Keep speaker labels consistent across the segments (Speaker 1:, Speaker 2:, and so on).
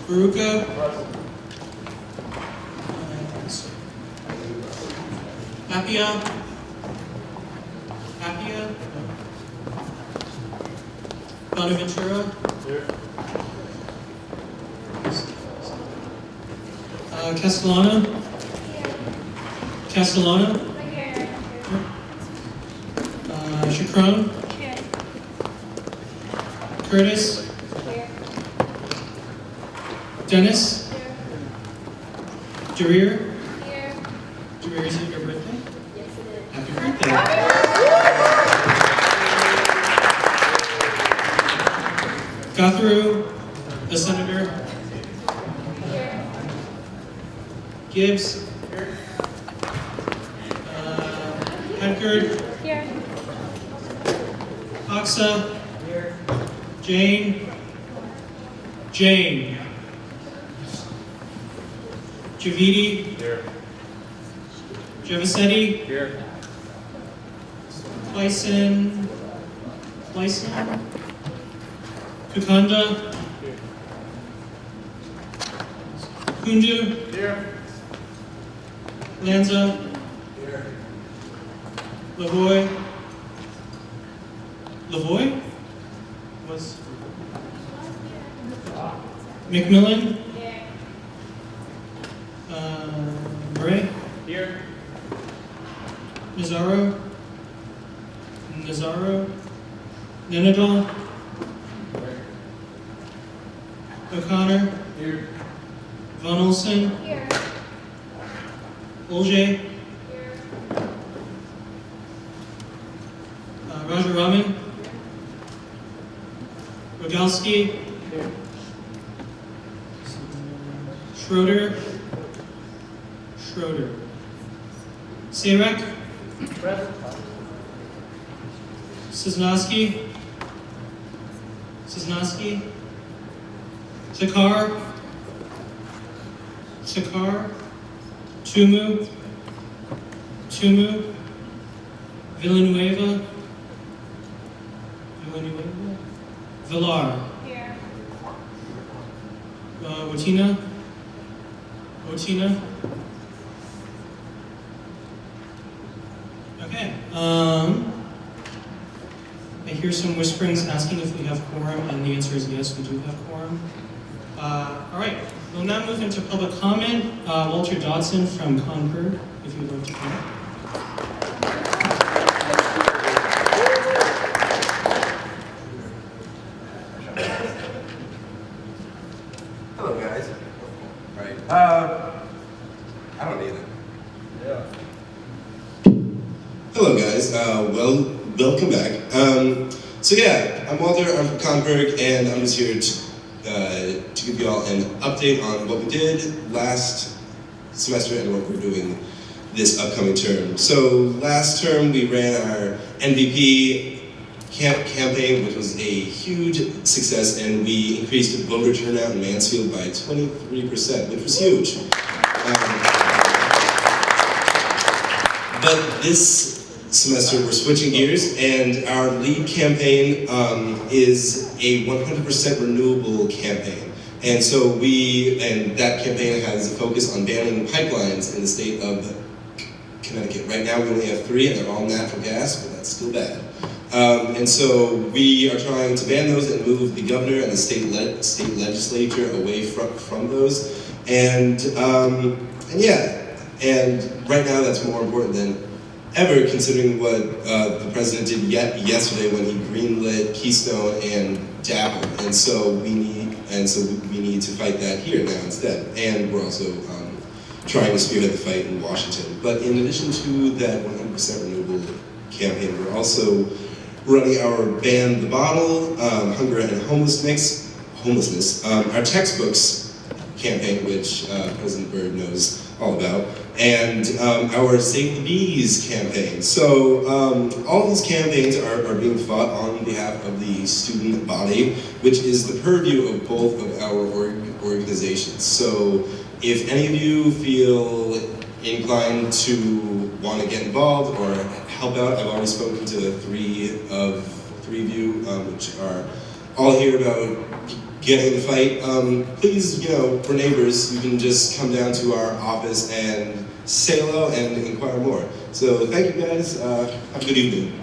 Speaker 1: Baruka. Appia. Bonaventura.
Speaker 2: Here.
Speaker 1: Castellano. Chacron. Curtis. Dennis. Jareer. Jareer, is it your birthday?
Speaker 3: Yes, it is.
Speaker 1: Happy birthday. Guthrie, the senator. Gibbs. Hedgard.
Speaker 3: Here.
Speaker 1: Aksa. Jane. Javidi.
Speaker 2: Here.
Speaker 1: Javasetti.
Speaker 2: Here.
Speaker 1: Lyson. Kukanda. Kundu.
Speaker 2: Here.
Speaker 1: Lanza.
Speaker 2: Here.
Speaker 1: Lavoy. Was McMillan. Murray.
Speaker 2: Here.
Speaker 1: Nazaro. Nenadol. O'Connor.
Speaker 2: Here.
Speaker 1: Von Olson.
Speaker 3: Here.
Speaker 1: Olje.
Speaker 3: Here.
Speaker 1: Roger Raman. Rogalski.
Speaker 2: Here.
Speaker 1: Schroeder. Sarek.
Speaker 2: Present.
Speaker 1: Cisnowski. Sakar. Tumu. Villanueva. Villar.
Speaker 3: Here.
Speaker 1: Watina. Okay. I hear some whisperings asking if we have quorum, and the answer is yes, we do have quorum. All right, we'll now move into public comment. Walter Dodson from Concord, if you'd like to come up.
Speaker 4: Hello, guys. Right. I don't need it.
Speaker 2: Yeah.
Speaker 4: Hello, guys. Welcome back. So yeah, I'm Walter. I'm from Concord, and I'm just here to give you all an update on what we did last semester and what we're doing this upcoming term. So last term we ran our MVP campaign, which was a huge success, and we increased voter turnout in Mansfield by 23%, which was huge. But this semester we're switching gears, and our lead campaign is a 100% renewable campaign. And so that campaign has a focus on banning pipelines in the state of Connecticut. Right now we only have 3, and they're all natural gas, but that's still bad. And so we are trying to ban those and move the governor and the state legislature away from those. And right now that's more important than ever, considering what the president did yesterday when he greenlit Keystone and DAPL. And so we need to fight that here now instead. And we're also trying to spearhead the fight in Washington. But in addition to that 100% renewable campaign, we're also running our Ban the Bottle, Hunger and Homelessness, our textbooks campaign, which President Byrd knows all about, and our Save the Bees campaign. So all these campaigns are being fought on behalf of the student body, which is the purview of both of our organizations. So if any of you feel inclined to want to get involved or help out, I've already spoken to 3 of you, which are all here about getting in the fight, please, we're neighbors. You can just come down to our office and say hello and inquire more. So thank you guys. Have a good evening.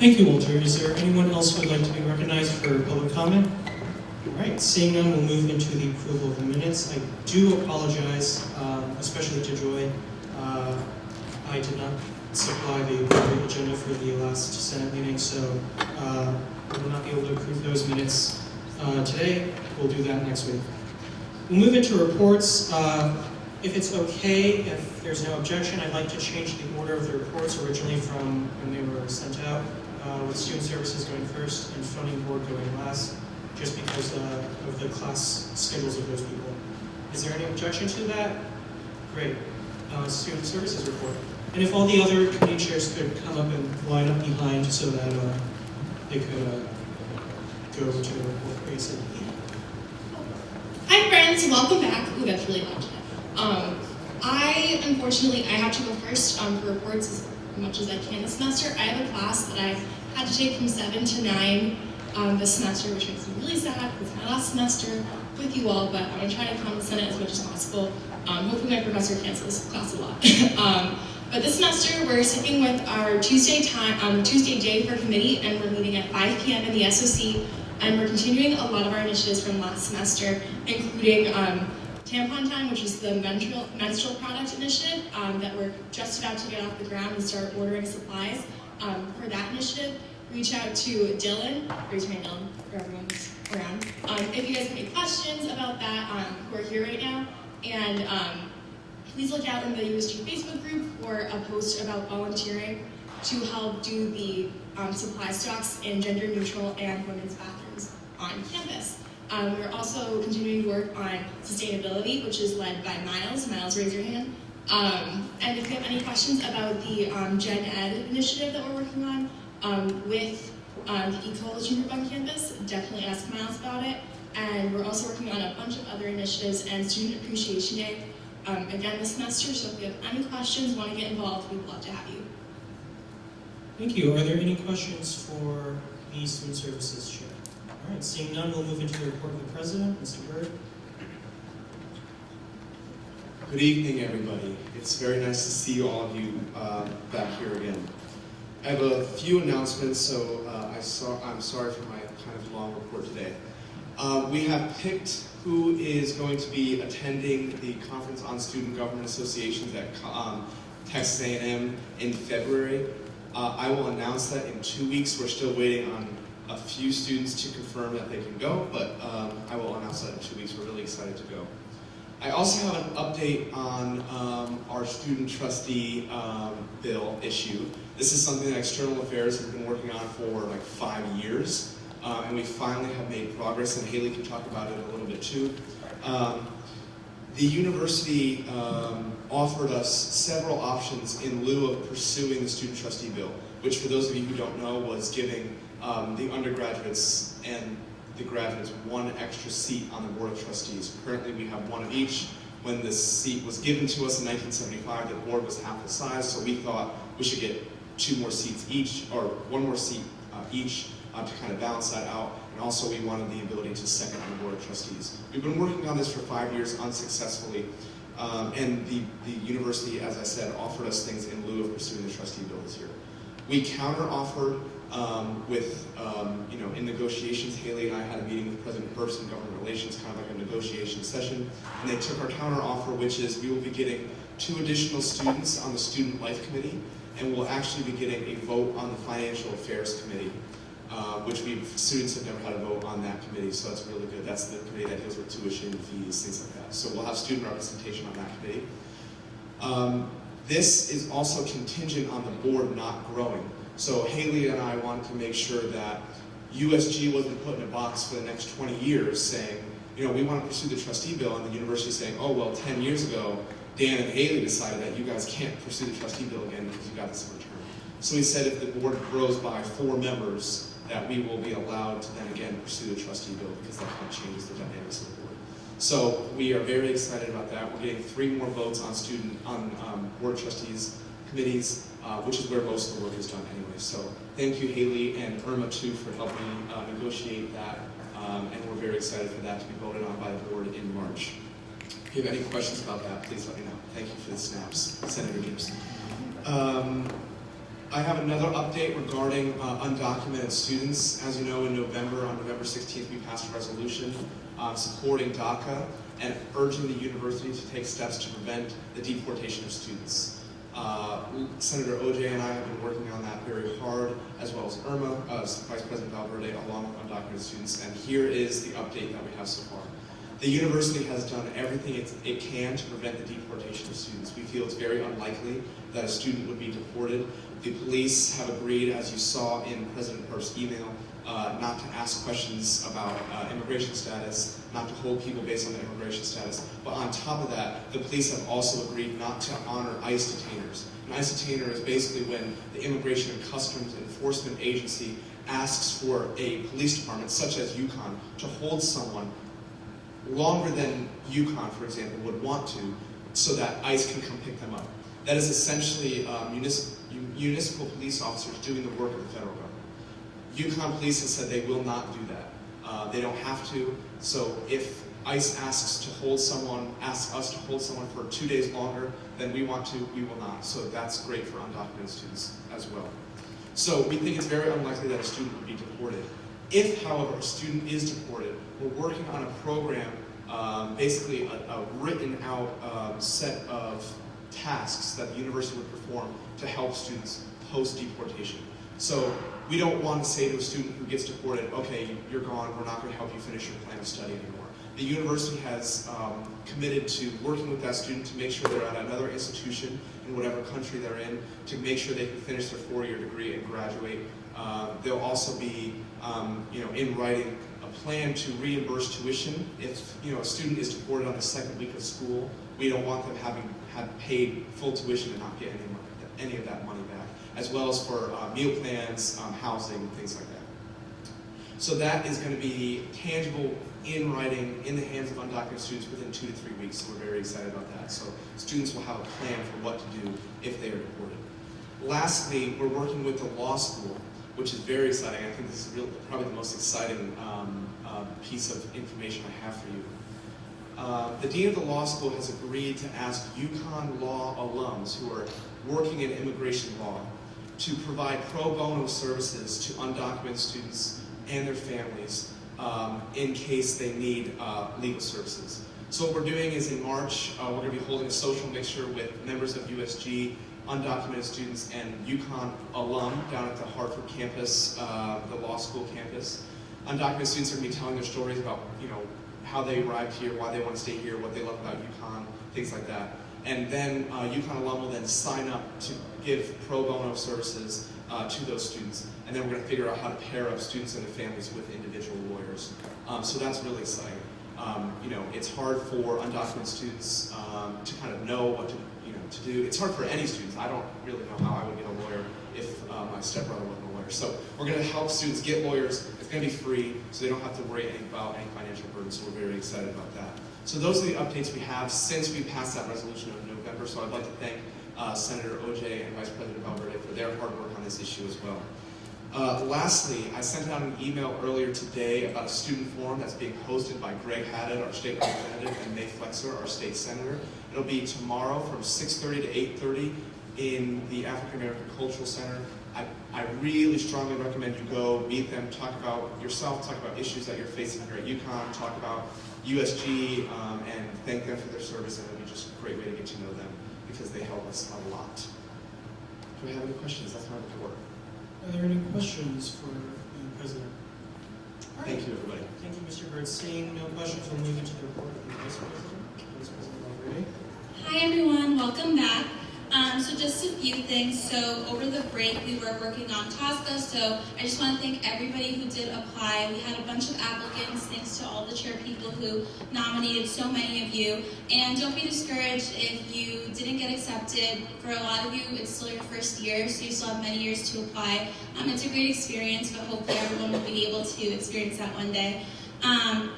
Speaker 1: Thank you, Walter. Is there anyone else who would like to be recognized for public comment? All right, seeing none, we'll move into the approval of the minutes. I do apologize, especially to Joy. I did not supply the appropriate agenda for the last Senate meeting, so I will not be able to approve those minutes today. We'll do that next week. We'll move into reports. If it's okay, if there's no objection, I'd like to change the order of the reports originally from when they were sent out, with student services going first and funding board going last, just because of the class schedules of those people. Is there any objection to that? Great. Student services report. And if all the other committee chairs could come up and line up behind so that they could go to the report.
Speaker 3: Hi friends, welcome back. Ooh, that's really loud. Unfortunately, I have to go first for reports as much as I can this semester. I have a class that I had to take from 7 to 9 this semester, which makes me really sad because it's my last semester with you all, but I'm going to try to condescend as much as possible. Hopefully my professor cancels class a lot. But this semester, we're sticking with our Tuesday day for committee, and we're meeting at 5 p.m. in the SOC, and we're continuing a lot of our initiatives from last semester, including Tampon Time, which is the menstrual product initiative that we're just about to get off the ground and start ordering supplies for that initiative. Reach out to Dylan, raise your hand, Dylan, for everyone's around. If you guys have any questions about that, we're here right now. And please look out in the USG Facebook group for a post about volunteering to help do the supply stocks in gender neutral and women's bathrooms on campus. We're also continuing to work on sustainability, which is led by Miles. Miles, raise your hand. And if you have any questions about the Gen Ed initiative that we're working on with the e-coalition group on campus, definitely ask Miles about it. And we're also working on a bunch of other initiatives and Student Appreciation Day again this semester. So if you have any questions, want to get involved, we'd love to have you.
Speaker 1: Thank you. Are there any questions for the Student Services Chair? All right, seeing none, we'll move into the report of the President. Mr. Bird.
Speaker 5: Good evening, everybody. It's very nice to see all of you back here again. I have a few announcements, so I'm sorry for my kind of long report today. We have picked who is going to be attending the Conference on Student Government Associations at Texas A&M in February. I will announce that in 2 weeks. We're still waiting on a few students to confirm that they can go, but I will announce that in 2 weeks. We're really excited to go. I also have an update on our student trustee bill issue. This is something that External Affairs has been working on for like 5 years, and we finally have made progress, and Haley can talk about it a little bit too. The university offered us several options in lieu of pursuing the student trustee bill, which for those of you who don't know was giving the undergraduates and the graduates one extra seat on the Board of Trustees. Currently we have one of each. When this seat was given to us in 1975, the board was half the size, so we thought we should get 2 more seats each, or 1 more seat each to kind of balance that out. And also we wanted the ability to second on the Board of Trustees. We've been working on this for 5 years unsuccessfully, and the university, as I said, offered us things in lieu of pursuing the trustee bill this year. We counter-offered in negotiations. Haley and I had a meeting with President Herbst in Government Relations, kind of like a negotiation session, and they took our counter-offer, which is we will be getting 2 additional students on the Student Life Committee, and we'll actually be getting a vote on the Financial Affairs Committee, which students have never had a vote on that committee, so that's really good. That's the committee that deals with tuition, fees, things like that. So we'll have student representation on that committee. This is also contingent on the board not growing. So Haley and I wanted to make sure that USG wasn't put in a box for the next 20 years saying, we want to pursue the trustee bill, and the university saying, oh, well, 10 years ago, Dan and Haley decided that you guys can't pursue the trustee bill again because you got this in return. So we said if the board grows by 4 members, that we will be allowed to then again pursue the trustee bill because that kind of changes the dynamics of the board. So we are very excited about that. We're getting 3 more votes on Board of Trustees committees, which is where most of the work is done anyway. So thank you, Haley and Irma, too, for helping negotiate that, and we're very excited for that to be voted on by the board in March. If you have any questions about that, please let me know. Thank you for the snaps, Senator Gibbs. I have another update regarding undocumented students. As you know, in November, on November 16th, we passed a resolution supporting DACA and urging the university to take steps to prevent the deportation of students. Senator OJ and I have been working on that very hard, as well as Irma, Vice President Valverde, along with undocumented students, and here is the update that we have so far. The university has done everything it can to prevent the deportation of students. We feel it's very unlikely that a student would be deported. The police have agreed, as you saw in President Perf's email, not to ask questions about immigration status, not to hold people based on their immigration status. But on top of that, the police have also agreed not to honor ICE detainers. An ICE detainer is basically when the Immigration and Customs Enforcement Agency asks for a police department, such as UConn, to hold someone longer than UConn, for example, would want to, so that ICE can come pick them up. That is essentially municipal police officers doing the work of the federal government. UConn police has said they will not do that. They don't have to, so if ICE asks us to hold someone for 2 days longer than we want to, we will not. So that's great for undocumented students as well. So we think it's very unlikely that a student would be deported. If, however, a student is deported, we're working on a program, basically a written out set of tasks that the university would perform to help students post-deportation. So we don't want to say to a student who gets deported, okay, you're gone, we're not going to help you finish your plan of study anymore. The university has committed to working with that student to make sure they're at another institution in whatever country they're in, to make sure they can finish their 4-year degree and graduate. There'll also be, in writing, a plan to reimburse tuition. If a student is deported on the second week of school, we don't want them having had paid full tuition and not get any of that money back, as well as for meal plans, housing, things like that. So that is going to be tangible in writing in the hands of undocumented students within 2 to 3 weeks. So we're very excited about that. So students will have a plan for what to do if they are deported. Lastly, we're working with the law school, which is very exciting. I think this is probably the most exciting piece of information I have for you. The dean of the law school has agreed to ask UConn law alums who are working in immigration law to provide pro bono services to undocumented students and their families in case they need legal services. So what we're doing is in March, we're going to be holding a social mixture with members of USG, undocumented students, and UConn alum down at the Hartford campus, the law school campus. Undocumented students are going to be telling their stories about, how they arrived here, why they want to stay here, what they love about UConn, things like that. And then UConn alum will then sign up to give pro bono services to those students. And then we're going to figure out how to pair up students and their families with individual lawyers. So that's really exciting. It's hard for undocumented students to kind of know what to do. It's hard for any students. I don't really know how I would get a lawyer if my stepbrother wasn't a lawyer. So we're going to help students get lawyers. It's going to be free, so they don't have to worry about any financial burden. So we're very excited about that. So those are the updates we have since we passed that resolution in November. So I'd like to thank Senator OJ and Vice President Valverde for their hard work on this issue as well. Lastly, I sent out an email earlier today about a student forum that's being hosted by Greg Haddad, our state representative, and May Flexer, our state senator. It'll be tomorrow from 6:30 to 8:30 in the African American Cultural Center. I really strongly recommend you go, meet them, talk about yourself, talk about issues that you're facing here at UConn, talk about USG, and thank them for their service, and it'll be just a great way to get to know them because they help us a lot. Do we have any questions? That's my report.
Speaker 1: Are there any questions for the President? All right.
Speaker 5: Thank you, everybody.
Speaker 1: Thank you, Mr. Bird. Seeing no questions, we'll move into the report of the Vice President. Vice President Valverde.
Speaker 6: Hi everyone, welcome back. So just a few things. So over the break we were working on TSCA, so I just want to thank everybody who did apply. We had a bunch of applicants, thanks to all the chair people who nominated so many of you. And don't be discouraged if you didn't get accepted. For a lot of you, it's still your first year, so you still have many years to apply. It's a great experience, but hopefully everyone will be able to experience that one day.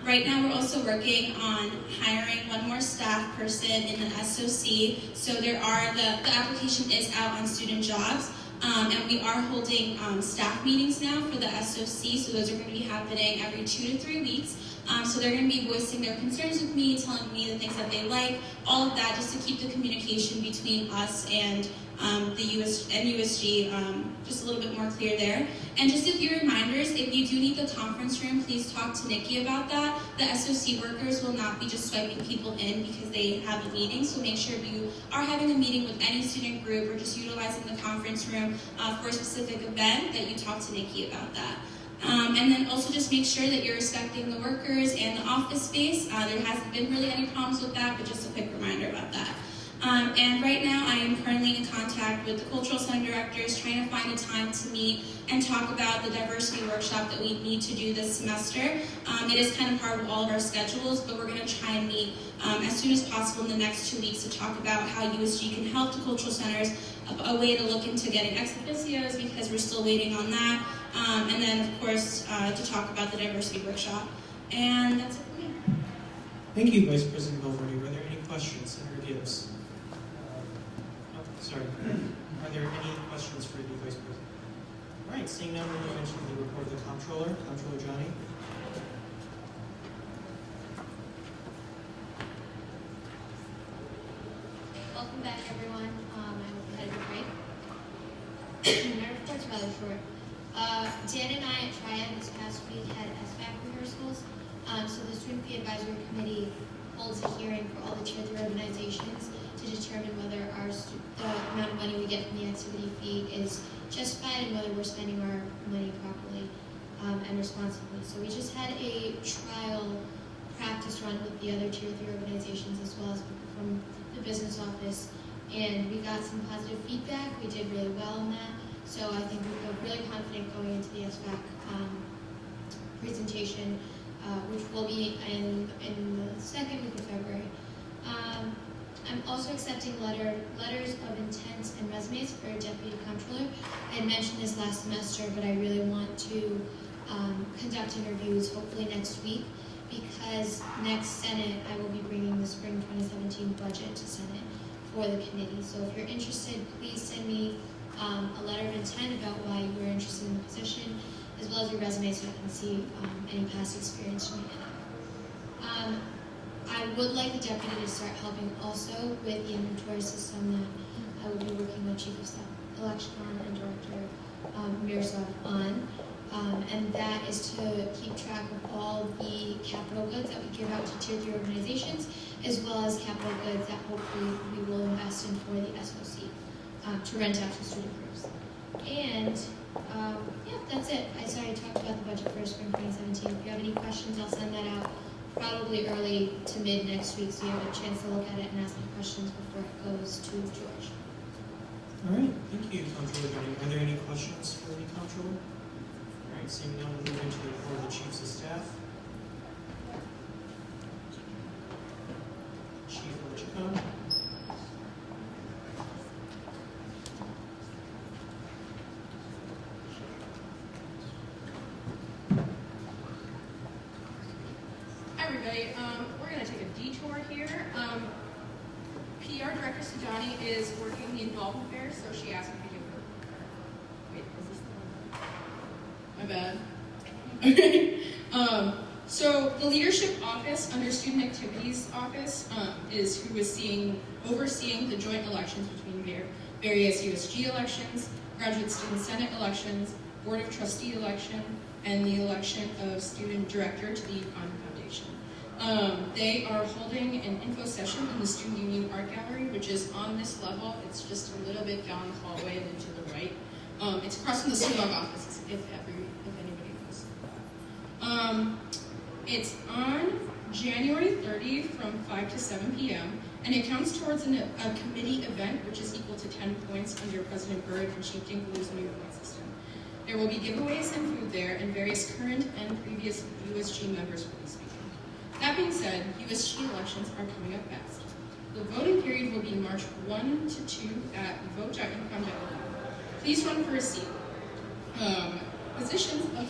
Speaker 6: Right now, we're also working on hiring one more staff person in the SOC. So the application is out on student jobs, and we are holding staff meetings now for the SOC. So those are going to be happening every 2 to 3 weeks. So they're going to be voicing their concerns with me, telling me the things that they like, all of that, just to keep the communication between us and the USG just a little bit more clear there. And just a few reminders, if you do need the conference room, please talk to Nikki about that. The SOC workers will not be just swiping people in because they have a meeting, so make sure if you are having a meeting with any student group or just utilizing the conference room for a specific event, that you talk to Nikki about that. And then also just make sure that you're respecting the workers and the office space. There hasn't been really any problems with that, but just a quick reminder about that. And right now I am currently in contact with the cultural center directors, trying to find a time to meet and talk about the diversity workshop that we need to do this semester. It is kind of part of all of our schedules, but we're going to try and meet as soon as possible in the next 2 weeks to talk about how USG can help the cultural centers, a way to look into getting ex officios because we're still waiting on that. And then, of course, to talk about the diversity workshop. And that's it for me.
Speaker 1: Thank you, Vice President Belverde. Were there any questions, Senator Gibbs? Oh, sorry. Are there any questions for the Vice President? All right, seeing none, we'll move into the report of the Comptroller. Comptroller Johnny.
Speaker 7: Welcome back, everyone. I hope you had a good break. My report's rather short. Dan and I at Triad this past week had SBAC rehearsals. So the Student Fee Advisory Committee holds a hearing for all the Tier 3 organizations to determine whether the amount of money we get from the activity fee is justified and whether we're spending our money properly and responsibly. So we just had a trial practice run with the other Tier 3 organizations as well as people from the business office, and we got some positive feedback. We did really well on that. So I think we feel really confident going into the SBAC presentation, which will be in the second week of February. I'm also accepting letters of intent and resumes for Deputy Comptroller. I had mentioned this last semester, but I really want to conduct interviews hopefully next week, because next Senate I will be bringing the spring 2017 budget to Senate for the committee. So if you're interested, please send me a letter of intent about why you were interested in the position, as well as your resume so I can see any past experience you may have. I would like the deputy to start helping also with the inventory system that I will be working with Chief of Staff Election and Director Mirzov on. And that is to keep track of all the capital goods that we give out to Tier 3 organizations, as well as capital goods that hopefully we will invest in for the SOC to rent out to student groups. And yeah, that's it. I talked about the budget for spring 2017. If you have any questions, I'll send that out probably early to mid next week, so you have a chance to look at it and ask me questions before it goes to George.
Speaker 1: All right, thank you, Comptroller Johnny. Are there any questions for the Comptroller? All right, seeing none, we'll move into the report of the Chiefs of Staff. Chief Orchicon.
Speaker 8: Everybody, we're going to take a detour here. PR Director Sujani is working the involvement fair, so she asked me to give her. Wait, is this the one? My bad. Okay. So the leadership office under Student Activities Office is who is overseeing the joint elections between various USG elections, Graduate Student Senate elections, Board of Trustee election, and the election of Student Director to the UConn Foundation. They are holding an info session in the Student Union Art Gallery, which is on this level. It's just a little bit down the hallway and then to the right. It's across from the SULOG offices, if anybody knows that. It's on January 30th from 5 to 7 p.m. and it counts towards a committee event, which is equal to 10 points under President Byrd and Chief Dinkley's new point system. There will be giveaways and food there, and various current and previous USG members will be speaking. That being said, USG elections are coming up fast. The voting period will be March 1 to 2 at vote.ucon.edu. Please run for a seat. Positions of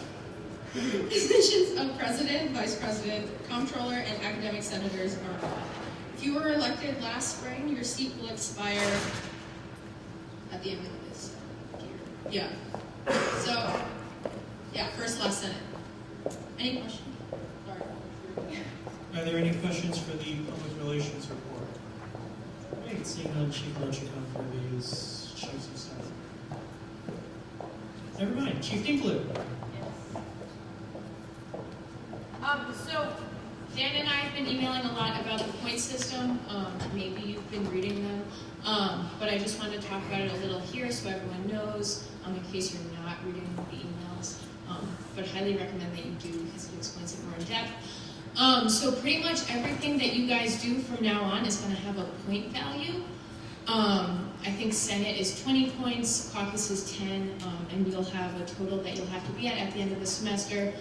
Speaker 8: Positions of president, vice president, comptroller, and academic senators are on. If you were elected last spring, your seat will expire at the end of this year. Yeah. So, yeah, first, last Senate. Any questions? Sorry.
Speaker 1: Are there any questions for the public relations report? Great, seeing none, Chief, why don't you come for these chiefs of staff? Never mind, Chief Dinkley.
Speaker 9: So Dan and I have been emailing a lot about the point system. Maybe you've been reading them, but I just wanted to talk about it a little here so everyone knows, in case you're not reading the emails. But highly recommend that you do because it explains it more in depth. So pretty much everything that you guys do from now on is going to have a point value. I think Senate is 20 points, caucus is 10, and you'll have a total that you'll have to be at the end of the semester.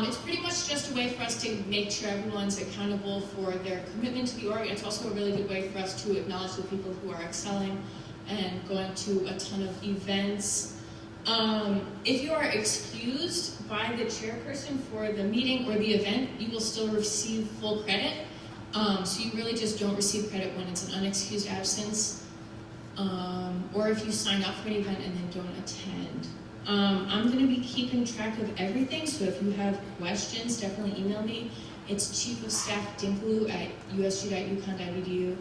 Speaker 9: It's pretty much just a way for us to make sure everyone's accountable for their commitment to the org. It's also a really good way for us to acknowledge the people who are excelling and going to a ton of events. If you are excused by the chairperson for the meeting or the event, you will still receive full credit. So you really just don't receive credit when it's an unexcused absence, or if you sign up for an event and then don't attend. I'm going to be keeping track of everything, so if you have questions, definitely email me. It's Chief of Staff Dinklu at usg.uconn.edu.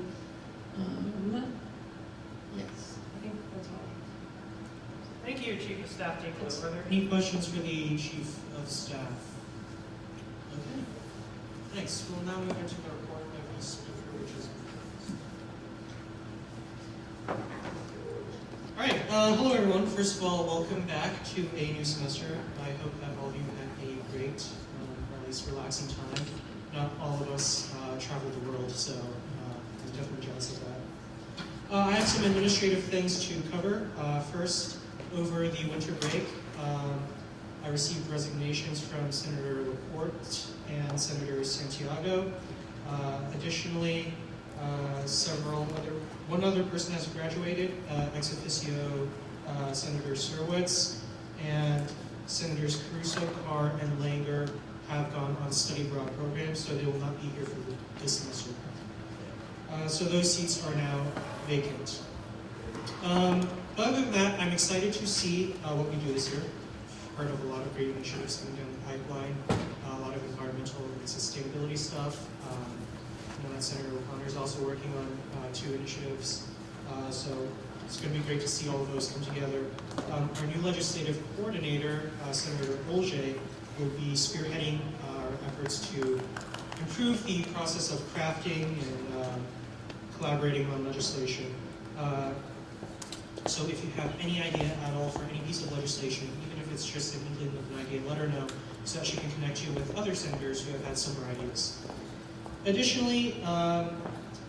Speaker 9: Yes, I think that's all.
Speaker 1: Thank you, Chief of Staff Dinkley. Are there any questions for the Chief of Staff? Okay. Thanks. We'll now move into the report of the speaker, which is. All right. Hello, everyone. First of all, welcome back to a new semester. I hope that all of you had a great, or at least relaxing time. Not all of us traveled the world, so I'm definitely jealous of that. I have some administrative things to cover. First, over the winter break, I received resignations from Senator Laporte and Senator Santiago. Additionally, one other person has graduated, ex officio Senator Surwitz, and Senators Caruso, Carr, and Langer have gone on study abroad programs, so they will not be here for this semester. So those seats are now vacant. But other than that, I'm excited to see what we do this year. Part of a lot of great initiatives coming down the pipeline, a lot of environmental and sustainability stuff. I know that Senator O'Connor is also working on 2 initiatives, so it's going to be great to see all of those come together. Our new legislative coordinator, Senator Olje, will be spearheading our efforts to improve the process of crafting and collaborating on legislation. So if you have any idea at all for any piece of legislation, even if it's just an inkling of an idea, let her know so that she can connect you with other senators who have had similar ideas. Additionally,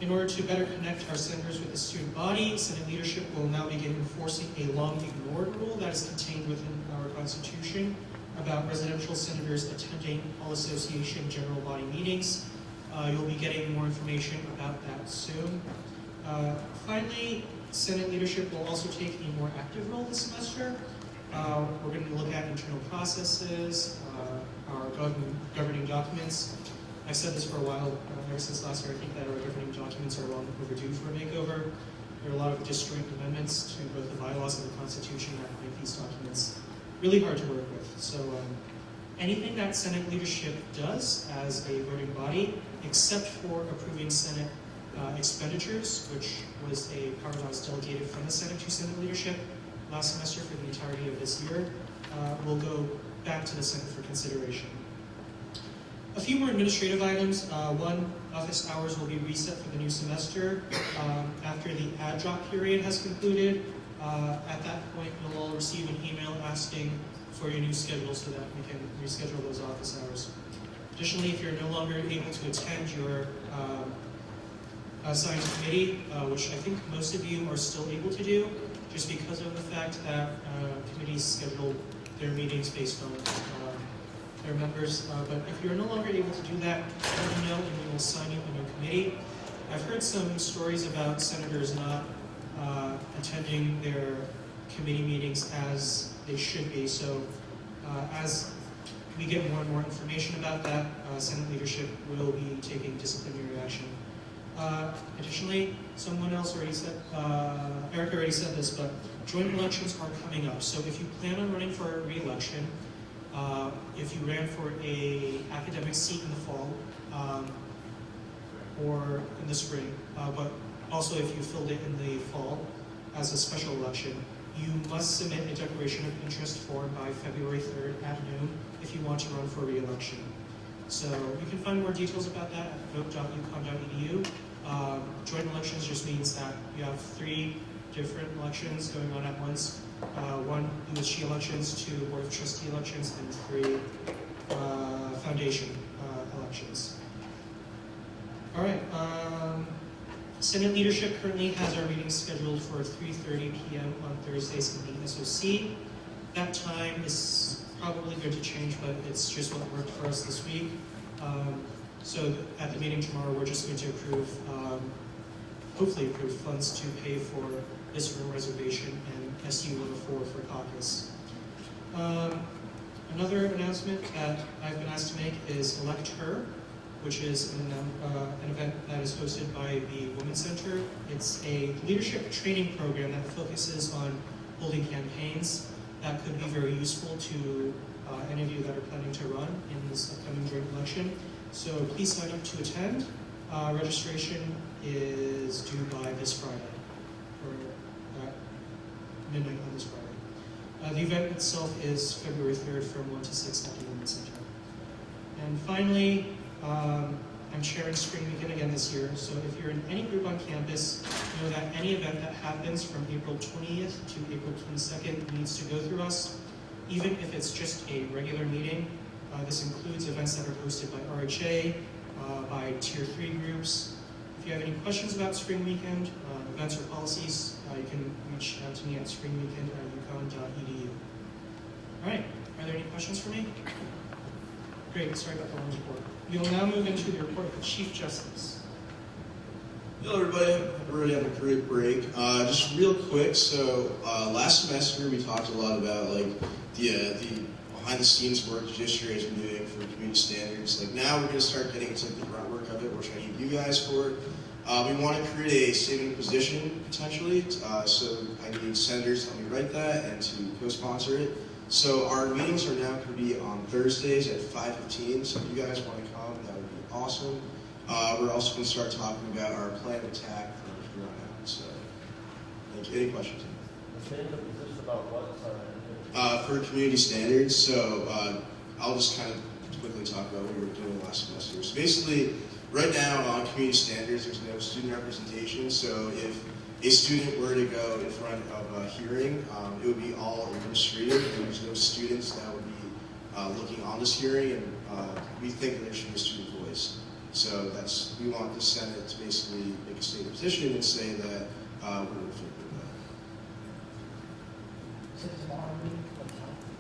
Speaker 1: in order to better connect our senators with the student body, Senate leadership will now begin enforcing a long-ignored rule that is contained within our Constitution about residential senators attending all association general body meetings. You'll be getting more information about that soon. Finally, Senate leadership will also take a more active role this semester. We're going to look at internal processes, our governing documents. I've said this for a while, ever since last year. I think that our governing documents are long overdue for a makeover. There are a lot of disjoint amendments to both the bylaws and the Constitution that make these documents really hard to work with. So anything that Senate leadership does as a voting body, except for approving Senate expenditures, which was a power that was delegated from the Senate to Senate leadership last semester for the entirety of this year, will go back to the Senate for consideration. A few more administrative items. One, office hours will be reset for the new semester after the ad-drop period has concluded. At that point, you'll all receive an email asking for your new schedule so that we can reschedule those office hours. Additionally, if you're no longer able to attend your assigned committee, which I think most of you are still able to do, just because of the fact that committees schedule their meetings based on their members. But if you're no longer able to do that, let me know and we will assign you a new committee. I've heard some stories about senators not attending their committee meetings as they should be. So as we get more and more information about that, Senate leadership will be taking disciplinary action. Additionally, someone else already said, Eric already said this, but joint elections are coming up. So if you plan on running for a re-election, if you ran for a academic seat in the fall, or in the spring, but also if you filled it in the fall as a special election, you must submit a declaration of interest form by February 3rd at noon if you want to run for re-election. So you can find more details about that at vote.ucon.edu. Joint elections just means that you have 3 different elections going on at once. 1 USG elections, 2 Board of Trustee elections, and 3 foundation elections. All right. Senate leadership currently has our meeting scheduled for 3:30 p.m. on Thursdays in the SOC. That time is probably going to change, but it's just what worked for us this week. So at the meeting tomorrow, we're just going to approve, hopefully approve funds to pay for this room reservation and SU 104 for caucus. Another announcement that I've been asked to make is Elect Her, which is an event that is hosted by the Women's Center. It's a leadership training program that focuses on holding campaigns that could be very useful to any of you that are planning to run in this upcoming joint election. So please sign up to attend. Registration is due by this Friday, or midnight on this Friday. The event itself is February 3rd from 1 to 6 at the Women's Center. And finally, I'm chairing Spring Weekend again this year, so if you're in any group on campus, know that any event that happens from April 20th to April 22nd needs to go through us, even if it's just a regular meeting. This includes events that are hosted by RHA, by Tier 3 groups. If you have any questions about Spring Weekend, events or policies, you can reach out to me at springweekend@ucon.edu. All right, are there any questions for me? Great, sorry about the long report. We'll now move into the report of the Chief Justice.
Speaker 10: Hello everybody, everybody had a great break. Just real quick, so last semester we talked a lot about like the behind the scenes work the judiciary has been doing for community standards. Like now we're going to start getting into the grunt work of it, which I need you guys for. We want to create a statement of position potentially, so I need senators to help me write that and to co-sponsor it. So our meetings are now going to be on Thursdays at 5:15, so if you guys want to come, that would be awesome. We're also going to start talking about our plan of attack from here on out. So, any questions?
Speaker 2: The statement of position about what?
Speaker 10: For community standards, so I'll just kind of quickly talk about what we were doing last semester. So basically, right now on community standards, there's no student representation. So if a student were to go in front of a hearing, it would be all administrative, and there's no students that would be looking on this hearing, and we think that there should be a student voice. So we want the Senate to basically make a statement of position and say that we're in favor of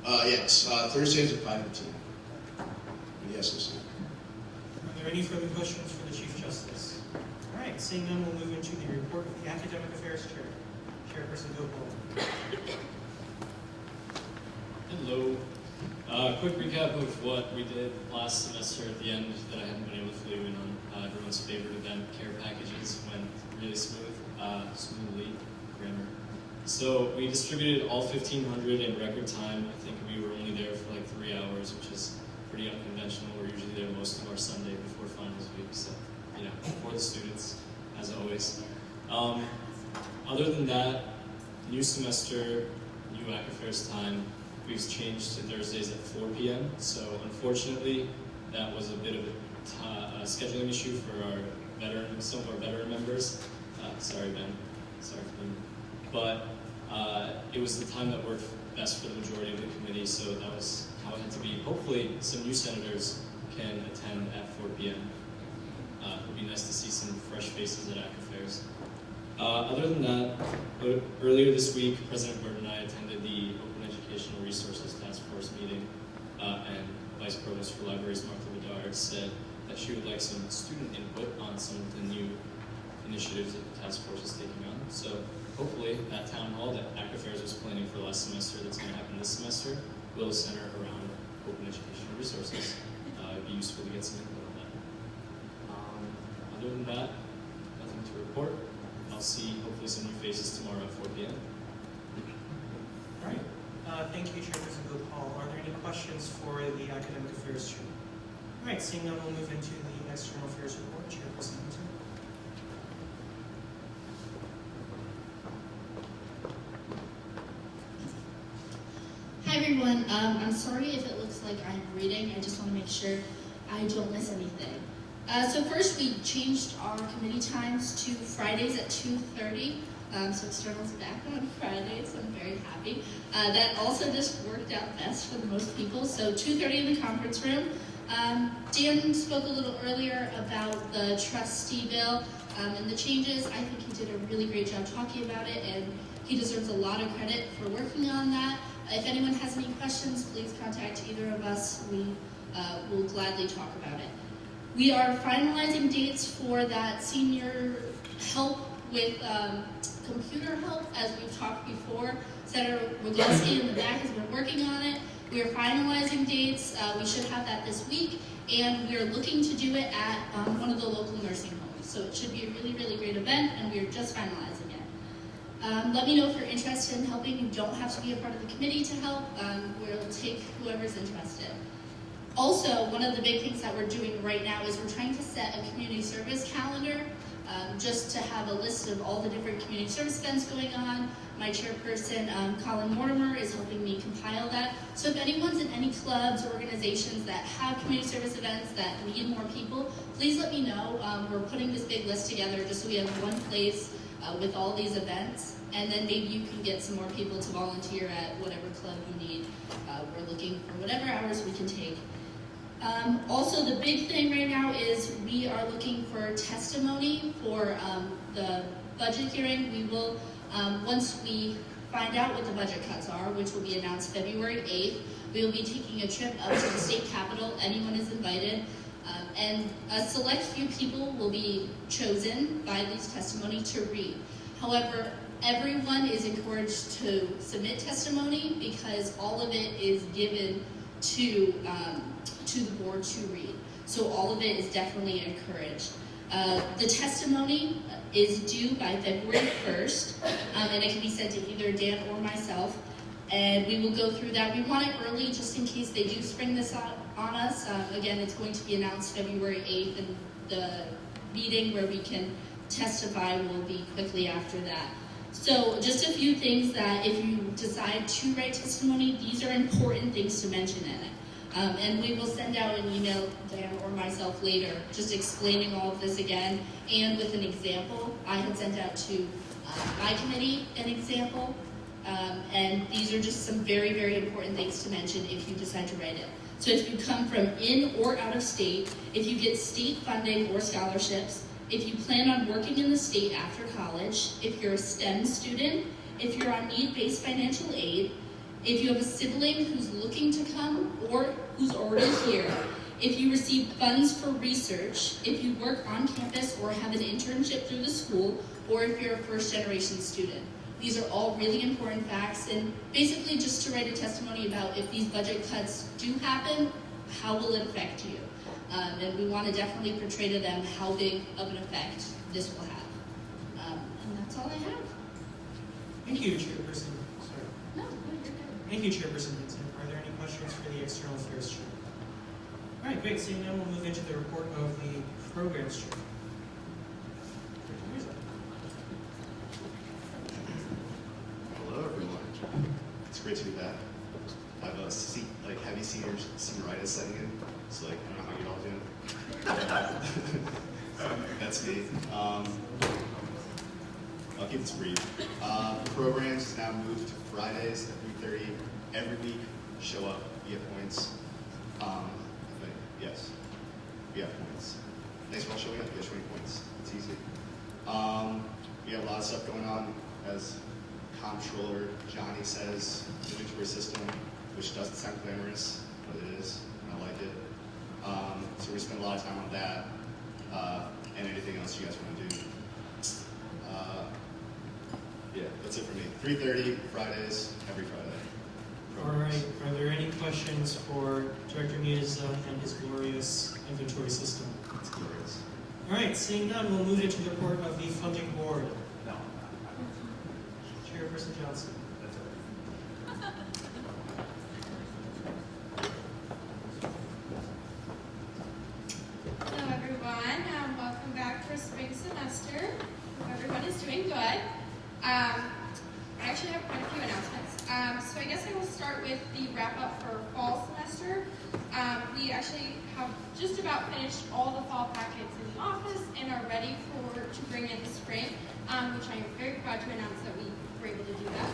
Speaker 10: that. Yes, Thursdays at 5:15. The SOC.
Speaker 1: Are there any further questions for the Chief Justice? All right, seeing none, we'll move into the report of the Academic Affairs Chair, Chairperson Gopal.
Speaker 11: Hello. Quick recap of what we did last semester at the end that I hadn't been able to fill you in on. Everyone's favorite event, care packages, went really smoothly, grammar. So we distributed all 1,500 in record time. I think we were only there for like 3 hours, which is pretty unconventional. We're usually there most of our Sunday before finals week, so you know, for the students, as always. Other than that, new semester, new AC Affairs time. We've changed to Thursdays at 4 p.m. So unfortunately, that was a bit of a scheduling issue for some of our veteran members. Sorry, Ben. Sorry for them. But it was the time that worked best for the majority of the committee, so that was how it had to be. Hopefully, some new senators can attend at 4 p.m. It would be nice to see some fresh faces at AC Affairs. Other than that, earlier this week, President Burton and I attended the Open Educational Resources Task Force meeting, and Vice Provost for Libraries, Martha Bedard, said that she would like some student input on some of the new initiatives that the task force is taking on. So hopefully that town hall that AC Affairs was planning for last semester that's going to happen this semester will center around open educational resources. It'd be useful to get some input on that. Other than that, nothing to report. I'll see hopefully some new faces tomorrow at 4 p.m.
Speaker 1: All right. Thank you, Chairperson Gopal. Are there any questions for the Academic Affairs Chair? All right, seeing none, we'll move into the External Affairs Report. Chairperson Hinton.
Speaker 3: Hi everyone, I'm sorry if it looks like I'm reading, I just want to make sure I don't miss anything. So first we changed our committee times to Fridays at 2:30, so external's back on Fridays, I'm very happy. That also just worked out best for the most people, so 2:30 in the conference room. Dan spoke a little earlier about the trustee bill and the changes. I think he did a really great job talking about it, and he deserves a lot of credit for working on that. If anyone has any questions, please contact either of us. We will gladly talk about it. We are finalizing dates for that senior help with computer help, as we've talked before. Senator Rogalski in the back has been working on it. We are finalizing dates. We should have that this week, and we are looking to do it at one of the local nursing homes. So it should be a really, really great event, and we are just finalizing it. Let me know if you're interested in helping. You don't have to be a part of the committee to help. We'll take whoever's interested. Also, one of the big things that we're doing right now is we're trying to set a community service calendar, just to have a list of all the different community service events going on. My chairperson, Colin Mortimer, is helping me compile that. So if anyone's in any clubs or organizations that have community service events that need more people, please let me know. We're putting this big list together just so we have one place with all these events, and then maybe you can get some more people to volunteer at whatever club you need. We're looking for whatever hours we can take. Also, the big thing right now is we are looking for testimony for the budget hearing. We will, once we find out what the budget cuts are, which will be announced February 8th, we will be taking a trip up to the state capitol. Anyone is invited. And a select few people will be chosen by these testimony to read. However, everyone is encouraged to submit testimony because all of it is given to the board to read. So all of it is definitely encouraged. The testimony is due by February 1st, and it can be sent to either Dan or myself. And we will go through that. We want it early just in case they do spring this on us. Again, it's going to be announced February 8th, and the meeting where we can testify will be quickly after that. So just a few things that if you decide to write testimony, these are important things to mention in it. And we will send out an email, Dan or myself later, just explaining all of this again, and with an example. I had sent out to my committee an example, and these are just some very, very important things to mention if you decide to write it. So if you come from in or out of state, if you get state funding or scholarships, if you plan on working in the state after college, if you're a STEM student, if you're on need-based financial aid, if you have a sibling who's looking to come or who's already here, if you receive funds for research, if you work on campus or have an internship through the school, or if you're a first-generation student. These are all really important facts, and basically just to write a testimony about if these budget cuts do happen, how will it affect you? And we want to definitely portray to them how big of an effect this will have. And that's all I have.
Speaker 1: Thank you, Chairperson. Sorry.
Speaker 3: No, you're good.
Speaker 1: Thank you, Chairperson Hinton. Are there any questions for the External Affairs Chair? All right, great. Seeing none, we'll move into the report of the Programs Chair.
Speaker 12: Hello, everyone. It's great to be back. I have a heavy senioritis setting in, so I don't know how you're all doing. That's me. I'll keep this brief. Programs is now moved to Fridays at 3:30 every week. Show up, get points. Yes, we have points. Thanks for all showing up. You guys 20 points. It's easy. We have a lot of stuff going on, as Comptroller Johnny says, the inventory system, which doesn't sound glamorous, but it is, and I like it. So we spend a lot of time on that, and anything else you guys want to do. Yeah, that's it for me. 3:30 Fridays, every Friday.
Speaker 1: All right, are there any questions for Director Miaza and his glorious inventory system?
Speaker 12: It's glorious.
Speaker 1: All right, seeing none, we'll move into the report of the funding board.
Speaker 12: No.
Speaker 1: Chairperson Johnson.
Speaker 12: That's it.
Speaker 8: Hello, everyone. Welcome back for spring semester. Hope everyone is doing good. I actually have quite a few announcements. So I guess I will start with the wrap up for fall semester. We actually have just about finished all the fall packets in the office and are ready to bring in the spring, which I am very proud to announce that we were able to do that.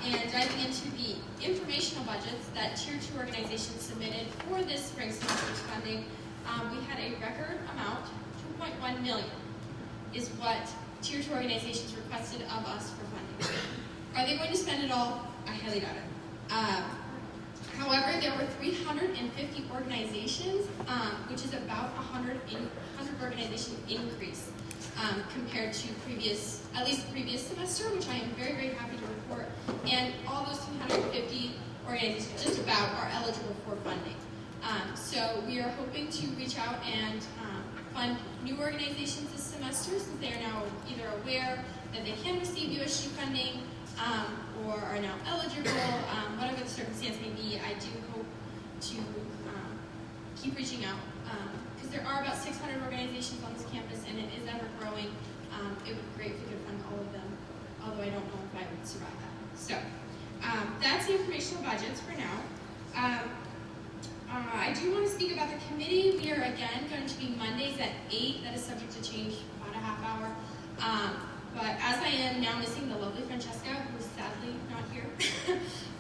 Speaker 8: And diving into the informational budgets that Tier 2 organizations submitted for this spring semester's funding, we had a record amount, 2.1 million, is what Tier 2 organizations requested of us for funding. Are they going to spend it all? I highly doubt it. However, there were 350 organizations, which is about 100 organization increase compared to at least the previous semester, which I am very, very happy to report. And all those 350 organizations, just about, are eligible for funding. So we are hoping to reach out and fund new organizations this semester, since they are now either aware that they can receive USG funding or are now eligible. Whatever the circumstance may be, I do hope to keep reaching out, because there are about 600 organizations on this campus and it is ever growing. It would be great if we could fund all of them, although I don't know if I would survive that. So that's the informational budgets for now. I do want to speak about the committee. We are again going to be Mondays at 8. That is subject to change about a half hour. But as I am now missing the lovely Francesca, who is sadly not here,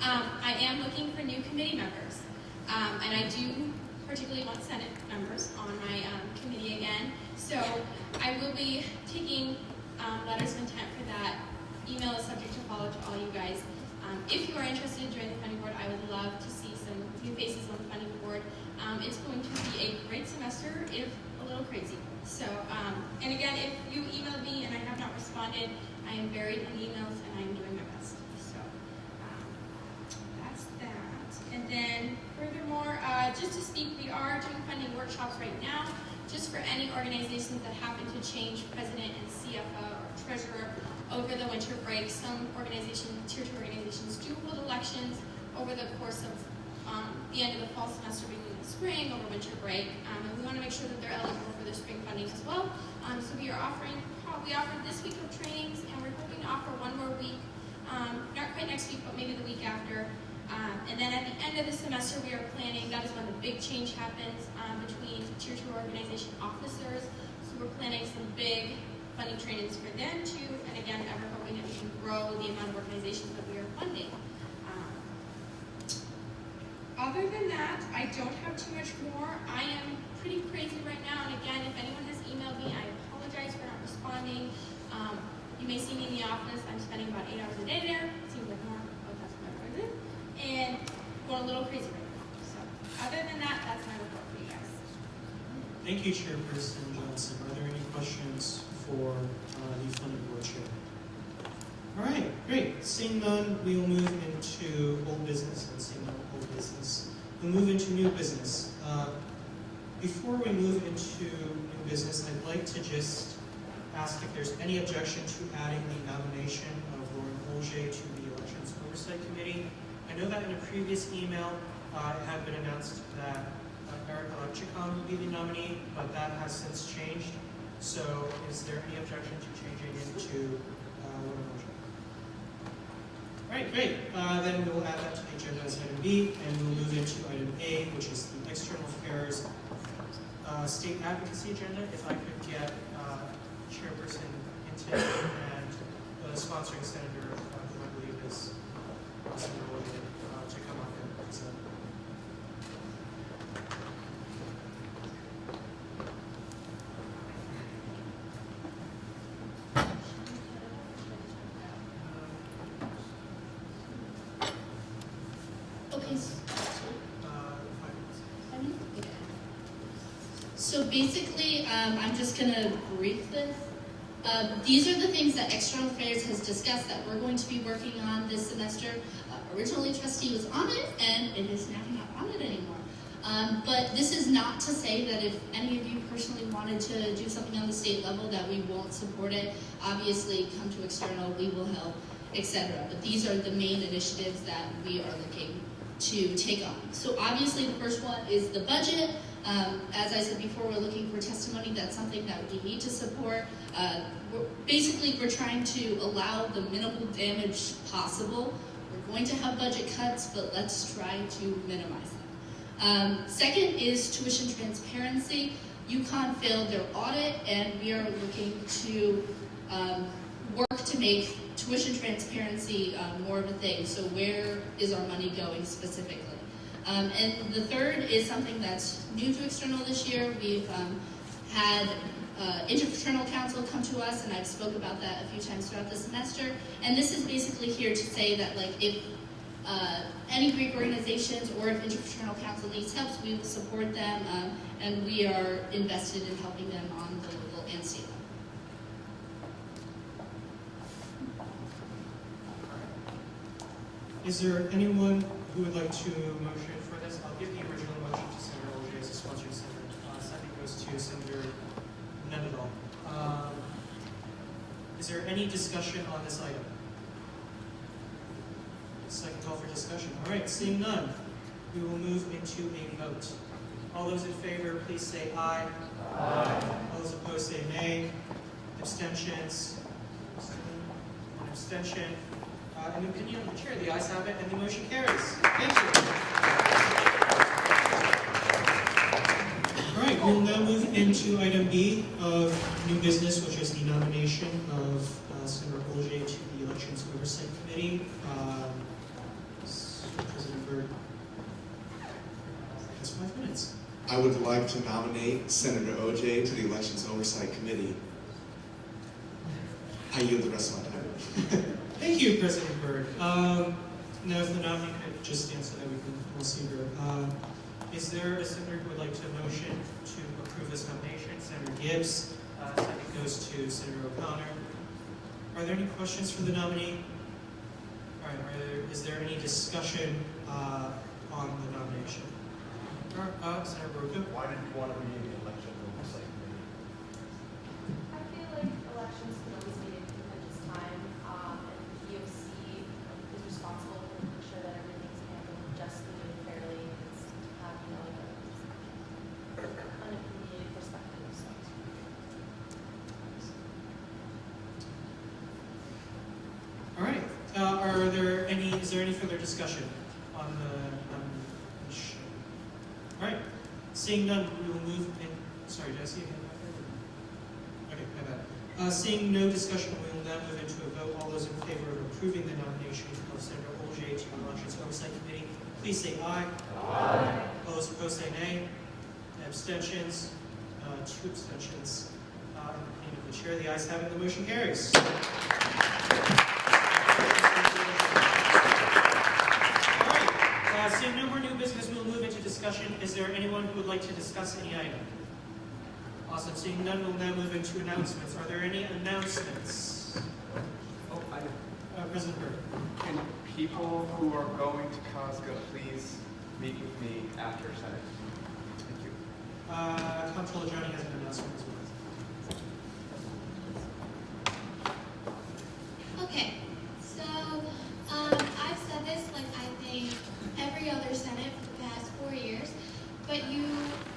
Speaker 8: I am looking for new committee members. And I do particularly want Senate members on my committee again. So I will be taking letters of intent for that. Email is subject to follow to all you guys. If you are interested in joining the funding board, I would love to see some new faces on the funding board. It's going to be a great semester, if a little crazy. So, and again, if you emailed me and I have not responded, I am buried in emails and I am doing my best. So, that's that. And then, furthermore, just to speak, we are doing funding workshops right now, just for any organizations that happen to change president and CFO or treasurer over the winter break. Some organizations, Tier 2 organizations, do hold elections over the course of the end of the fall semester, beginning of the spring, over winter break, and we want to make sure that they're eligible for their spring funding as well. So we offered this week of trainings, and we're hoping to offer one more week, not quite next week, but maybe the week after. And then at the end of the semester, we are planning, that is when the big change happens between Tier 2 organization officers. So we're planning some big funding trainings for them too, and again, ever hoping that we can grow the amount of organizations that we are funding. Other than that, I don't have too much more. I am pretty crazy right now, and again, if anyone has emailed me, I apologize for not responding. You may see me in the office. I'm spending about 8 hours a day there. It seems like more, but that's what I do. And going a little crazy right now. So, other than that, that's my report for you guys.
Speaker 1: Thank you, Chairperson Johnson. Are there any questions for the funding board chair? All right, great. Seeing none, we will move into old business, and seeing none old business, we'll move into new business. Before we move into new business, I'd like to just ask if there's any objection to adding the nomination of Lauren Olge to the Elections Oversight Committee. I know that in a previous email, it had been announced that Erica Chicon would be the nominee, but that has since changed. So is there any objection to changing it to Lauren Olge? All right, great. Then we'll add that to the agenda as item B, and we'll move into item A, which is the External Affairs State Advocacy Agenda. If I could get Chairperson Hinton and the sponsoring senator, who I believe is Senator Woodley, to come up and present.
Speaker 3: Okay, so basically, I'm just gonna brief this.
Speaker 6: These are the things that External Affairs has discussed that we're going to be working on this semester. Originally, trustee was on it, and it is now not on it anymore. But this is not to say that if any of you personally wanted to do something on the state level that we won't support it. Obviously, come to external, we will help, etc. But these are the main initiatives that we are looking to take on. So obviously, the first one is the budget. As I said before, we're looking for testimony. That's something that we need to support. We're trying to allow the minimal damage possible. We're going to have budget cuts, but let's try to minimize them. Second is tuition transparency. UConn failed their audit, and we are looking to work to make tuition transparency more of a thing. So where is our money going specifically? And the third is something that's new to external this year. We've had interfraternal council come to us, and I've spoke about that a few times throughout the semester. And this is basically here to say that, like, if any Greek organizations or if interfraternal council needs help, we will support them, and we are invested in helping them on the local and state level.
Speaker 1: Is there anyone who would like to motion for this? I'll give the original motion to Senator Olgier as a sponsoring senator. Second goes to Senator Nenadal. Is there any discussion on this item? Second call for discussion. All right, seeing none, we will move into a vote. All those in favor, please say aye. Aye. All those opposed say nay. Abstentions? One abstention. In the opinion of the chair, the ayes have it, and the motion carries. Thank you. All right, we'll now move into item B of new business, which is the nomination of Senator Olgier to the Elections Oversight Committee. President Byrd has 5 minutes.
Speaker 5: I would like to nominate Senator OJ to the Elections Oversight Committee. I yield the rest of my time.
Speaker 1: Thank you, President Byrd. Now, if the nominee could just stand so that we'll see her. Is there a senator who would like to motion to approve this nomination? Senator Gibbs. Second goes to Senator O'Connor. Are there any questions for the nominee? All right. Is there any discussion on the nomination? Senator Broca.
Speaker 2: Why did you want to be in the election oversight committee?
Speaker 13: I feel like elections can always be a contentious time, and the EOC is responsible for making sure that everything's handled justly and fairly. It's like an opinionated perspective. So.
Speaker 1: All right. Is there any further discussion on the nomination? All right. Seeing none, we will move in. Sorry, did I see a hand back there? Okay, my bad. Seeing no discussion, we will now move into a vote. All those in favor of approving the nomination of Senator Olgier to the Elections Oversight Committee, please say aye. Aye. All those opposed say nay. Abstentions? 2 abstentions. In the opinion of the chair, the ayes have it. The motion carries. Seeing no more new business, we'll move into discussion. Is there anyone who would like to discuss any item? Awesome. Seeing none, we'll now move into announcements. Are there any announcements?
Speaker 14: Oh, I do.
Speaker 1: President Byrd.
Speaker 14: Can people who are going to Costco please meet with me after Senate? Thank you.
Speaker 1: Comptroller Johnny has an announcement as well.
Speaker 7: Okay, so I've said this I think every other Senate for the past 4 years, but you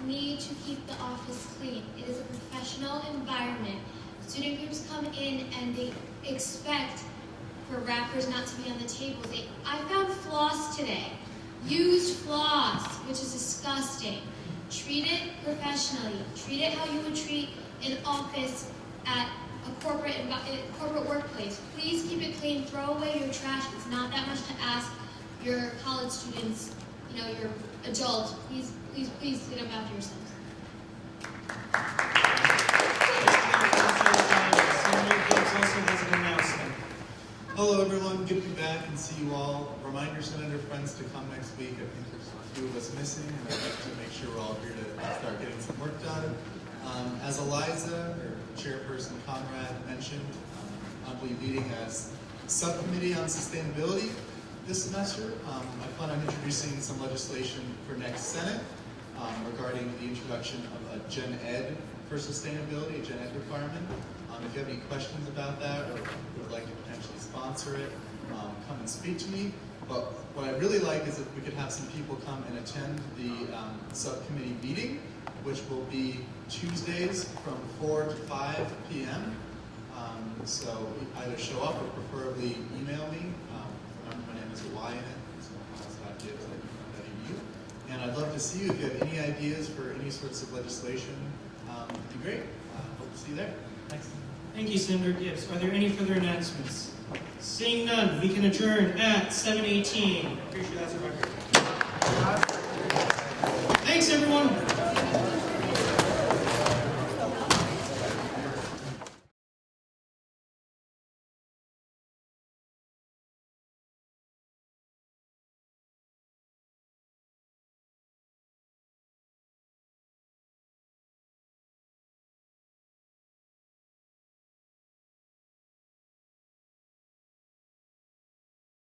Speaker 7: need to keep the office clean. It is a professional environment. Student groups come in and they expect for wrappers not to be on the table. I found floss today, used floss, which is disgusting. Treat it professionally. Treat it how you would treat an office at a corporate workplace. Please keep it clean. Throw away your trash. It's not that much to ask your college students, your adults. Please clean up after yourselves.
Speaker 15: Hello everyone, good to be back and see you all. Remind your senator friends to come next week. I think there's a few of us missing, and I'd like to make sure we're all here to start getting some work done. As Eliza, or Chairperson Conrad mentioned, I'll be leading a subcommittee on sustainability this semester. I plan on introducing some legislation for next Senate regarding the introduction of a Gen Ed for sustainability, a Gen Ed requirement. If you have any questions about that or would like to potentially sponsor it, come and speak to me. But what I'd really like is if we could have some people come and attend the subcommittee meeting, which will be Tuesdays from 4 to 5 p.m. So either show up or preferably email me. Remember, my name is Y in it, so miles.gibbs@u. And I'd love to see you if you have any ideas for any sorts of legislation. It'd be great. Hope to see you there. Thanks.
Speaker 1: Thank you, Senator Gibbs. Are there any further announcements? Seeing none, we can adjourn at 7:18. Appreciate that's a record. Thanks, everyone.